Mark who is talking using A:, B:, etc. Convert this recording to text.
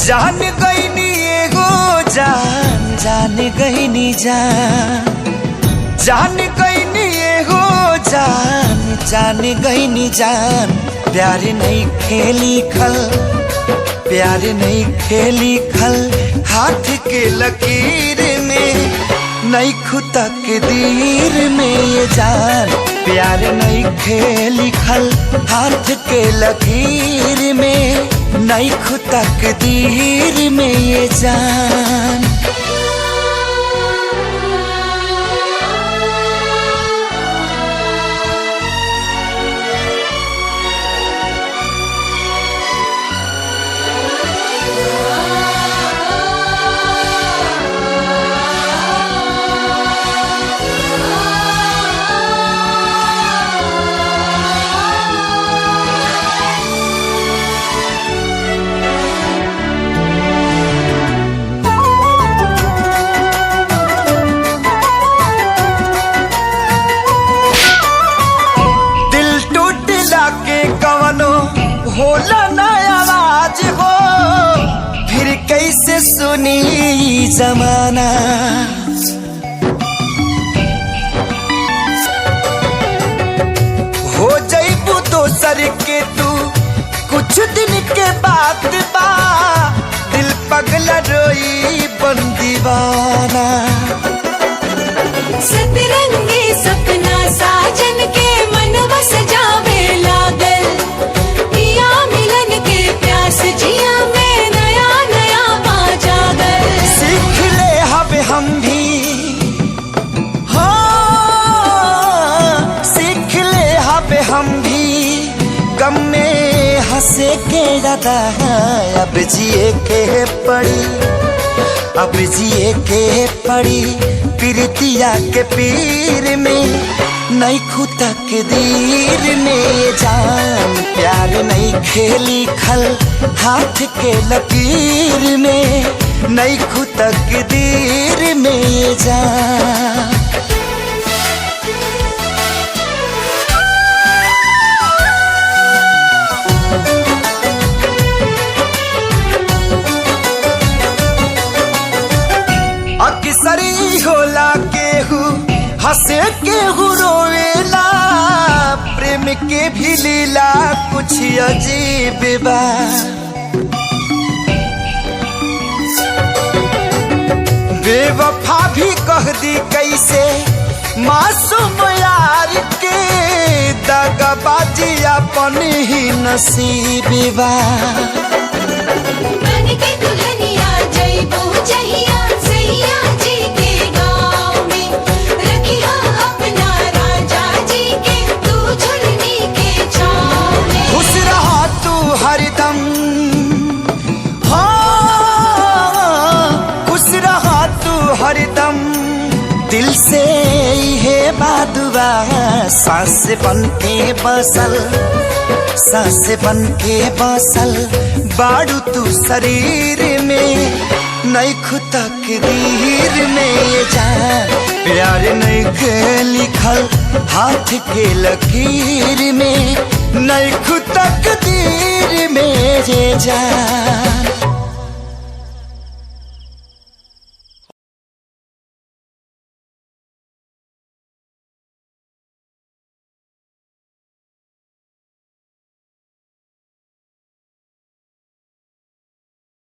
A: जान गईनी एगो जान जान गईनी जान गईनी एगो जान जान गईनी जान। प्यार नहीं खेली खल प्यार नहीं खेली खल हाथ के लकीर में नहीं खुदा के दीर में ये जान। प्यार नहीं खेली खल हाथ के लकीर में नहीं खुदा के दीर में ये जान। होला ना आवाज हो फिर कैसे सुनी जमाना। हो जाइबू दोसर के तू कुछ दिन के बाद बा दिल पगला रोई बन दीवाना।
B: सतरंगी सपना साजन के मन बस जावे लागल जिया में नया नया पा जागर।
A: सीख ले हवे हम भी हाँ सीख ले हवे हम भी गम में हंसे के ज्यादा। अब जिए के पड़ी अब जिए के पड़ी प्रीतिया के पीर में नहीं खुदा के दीर में जान। प्यार नहीं खेली खल हाथ के लकीर में नहीं खुदा के दीर में जान। अक्सरी होला केहू हंसे केहू रोवेला प्रेम के भी लीला कुछ अजीब बा। बेवफा भी कह दी कैसे मासूम यार के दगाबाजी अपन ही नसीब बा। हरदम हाँ खुश रहा तू हरदम दिल से ये बादुआ। सांस बन के बसल बाड़ू तू शरीर में नहीं खुदा के दीर में ये जान। प्यार नहीं के लिखल हाथ के लकीर में नहीं खुदा के दीर में ये जान।